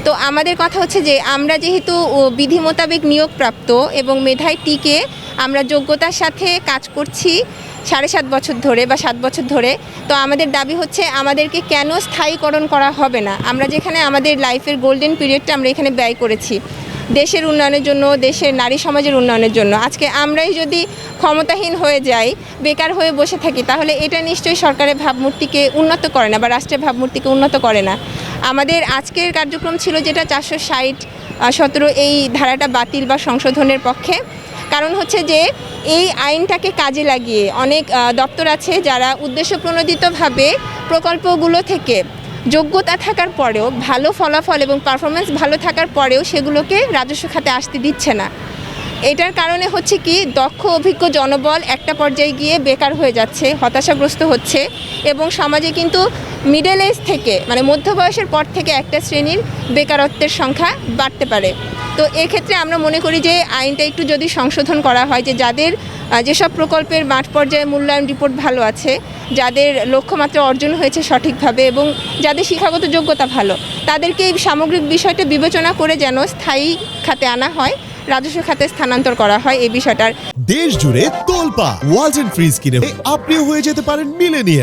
তো আমাদের কথা হচ্ছে যে আমরা যেহেতু বিধি মোতাবেক নিয়োগপ্রাপ্ত এবং মেধায় টিকে আমরা যোগ্যতার সাথে কাজ করছি 7.5 বছর ধরে বা 7 বছর ধরে, তো আমাদের দাবি হচ্ছে আমাদেরকে কেন স্থায়ীকরণ করা হবে না। আমরা যেখানে আমাদের লাইফের গোল্ডেন পিরিয়ডটা আমরা এখানে ব্যয় করেছি দেশের উন্নয়নের জন্য, দেশের নারী সমাজের উন্নয়নের জন্য, আজকে আমরাই যদি ক্ষমতাহীন হয়ে যাই, বেকার হয়ে বসে থাকি, তাহলে এটা নিশ্চয়ই সরকারের ভাবমূর্তিকে উন্নত করে না বা রাষ্ট্রের ভাবমূর্তিকে উন্নত করে না। আমাদের আজকের কার্যক্রম ছিল যেটা 460-17 এই ধারাটা বাতিল বা সংশোধনের পক্ষে। কারণ হচ্ছে যে এই আইনটাকে কাজে লাগিয়ে অনেক দপ্তর আছে যারা উদ্দেশ্যপ্রণোদিতভাবে প্রকল্পগুলো থেকে যোগ্যতা থাকার পরেও, ভালো ফলাফল এবং পারফরমেন্স ভালো থাকার পরেও সেগুলোকে রাজস্ব খাতে আসতে দিচ্ছে না। এটার কারণে হচ্ছে কি, দক্ষ অভিজ্ঞ জনবল একটা পর্যায়ে গিয়ে বেকার হয়ে যাচ্ছে, হতাশাগ্রস্ত হচ্ছে এবং সমাজে কিন্তু মিডল এজ থেকে মানে মধ্য বয়সের পর থেকে একটা শ্রেণীর বেকারত্বের সংখ্যা বাড়তে পারে। তো এক্ষেত্রে আমরা মনে করি যে আইনটা একটু যদি সংশোধন করা হয়, যে যাদের যেসব প্রকল্পের মাঠ পর্যায়ে মূল্যায়ন রিপোর্ট ভালো আছে, যাদের লক্ষ্যমাত্রা অর্জন হয়েছে সঠিকভাবে এবং যাদের শিক্ষাগত যোগ্যতা ভালো, তাদেরকে এই সামগ্রিক বিষয়টা বিবেচনা করে যেন স্থায়ী খাতে আনা হয়, রাজস্ব খাতে স্থানান্তর করা হয় এই বিষয়টার। দেশ জুড়ে তোলপা ওয়ালটন ফ্রিজ কিনে আপনিও হয়ে যেতে পারেন মিলেনিয়া।